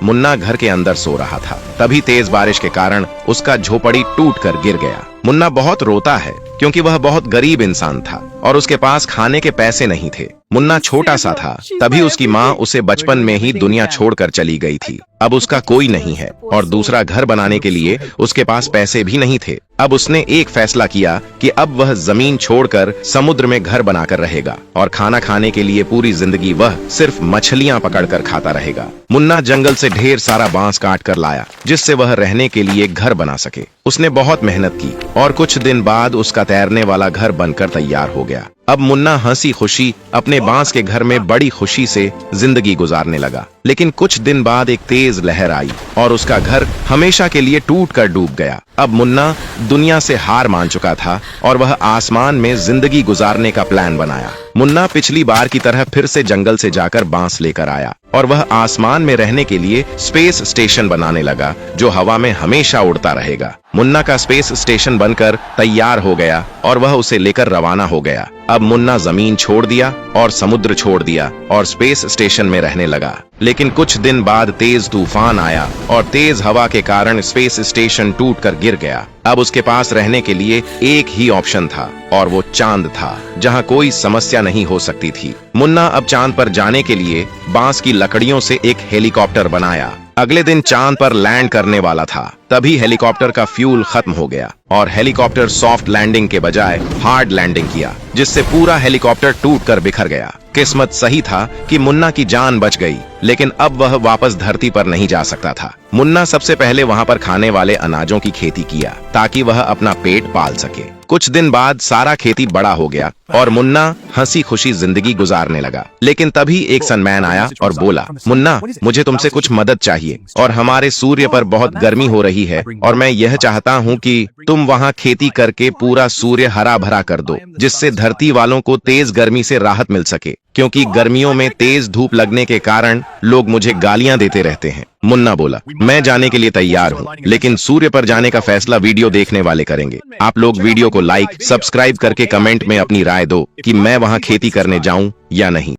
मुन्ना घर के अंदर सो रहा था। तभी तेज बारिश के कारण उसका झोपड़ी टूट कर गिर गया। मुन्ना बहुत रोता है क्योंकि वह बहुत गरीब इंसान था और उसके पास खाने के पैसे नहीं थे। मुन्ना छोटा सा था तभी उसकी माँ उसे बचपन में ही दुनिया छोड़कर चली गई थी। अब उसका कोई नहीं है और दूसरा घर बनाने के लिए उसके पास पैसे भी नहीं थे। अब उसने एक फैसला किया कि अब वह जमीन छोड़कर समुद्र में घर बनाकर रहेगा और खाना खाने के लिए पूरी जिंदगी वह सिर्फ मछलियां पकड़कर खाता रहेगा। मुन्ना जंगल से ढेर सारा बांस काट कर लाया जिससे वह रहने के लिए घर बना सके। उसने बहुत मेहनत की और कुछ दिन बाद उसका तैरने वाला घर बनकर तैयार हो गया। अब मुन्ना हंसी खुशी अपने बांस के घर में बड़ी खुशी से जिंदगी गुजारने लगा। लेकिन कुछ दिन बाद एक तेज लहर आई और उसका घर हमेशा के लिए टूट कर डूब गया। अब मुन्ना दुनिया से हार मान चुका था और वह आसमान में जिंदगी गुजारने का प्लान बनाया। मुन्ना पिछली बार की तरह फिर से जंगल से जाकर बांस लेकर आया और वह आसमान में रहने के लिए स्पेस स्टेशन बनाने लगा जो हवा में हमेशा उड़ता रहेगा। मुन्ना का स्पेस स्टेशन बनकर तैयार हो गया और वह उसे लेकर रवाना हो गया। अब मुन्ना जमीन छोड़ दिया और समुद्र छोड़ दिया और स्पेस स्टेशन में रहने लगा। लेकिन कुछ दिन बाद तेज तूफान आया और तेज हवा के कारण स्पेस स्टेशन टूटकर गिर गया। अब उसके पास रहने के लिए एक ही ऑप्शन था और वो चांद था जहां कोई समस्या नहीं हो सकती थी। मुन्ना अब चांद पर जाने के लिए बांस की लकड़ियों से एक हेलीकॉप्टर बनाया। अगले दिन चांद पर लैंड करने वाला था तभी हेलीकॉप्टर का फ्यूल खत्म हो गया और हेलीकॉप्टर सॉफ्ट लैंडिंग के बजाय हार्ड लैंडिंग किया जिससे पूरा हेलीकॉप्टर टूटकर बिखर गया। किस्मत सही था कि मुन्ना की जान बच गई लेकिन अब वह वापस धरती पर नहीं जा सकता था। मुन्ना सबसे पहले वहां पर खाने वाले अनाजों की खेती किया ताकि वह अपना पेट पाल सके। कुछ दिन बाद सारा खेती बड़ा हो गया और मुन्ना हंसी खुशी जिंदगी गुजारने लगा। लेकिन तभी एक सनमैन आया और बोला, मुन्ना मुझे तुमसे कुछ मदद चाहिए और हमारे सूर्य पर बहुत गर्मी हो रही है और मैं यह चाहता हूँ कि तुम वहाँ खेती करके पूरा सूर्य हरा भरा कर दो जिससे धरती वालों को तेज गर्मी से राहत मिल सके, क्योंकि गर्मियों में तेज धूप लगने के कारण लोग मुझे गालियां देते रहते हैं। मुन्ना बोला, मैं जाने के लिए तैयार हूँ लेकिन सूर्य पर जाने का फैसला वीडियो देखने वाले करेंगे। आप लोग वीडियो को लाइक सब्सक्राइब करके कमेंट में अपनी राय दो कि मैं वहाँ खेती करने जाऊं या नहीं।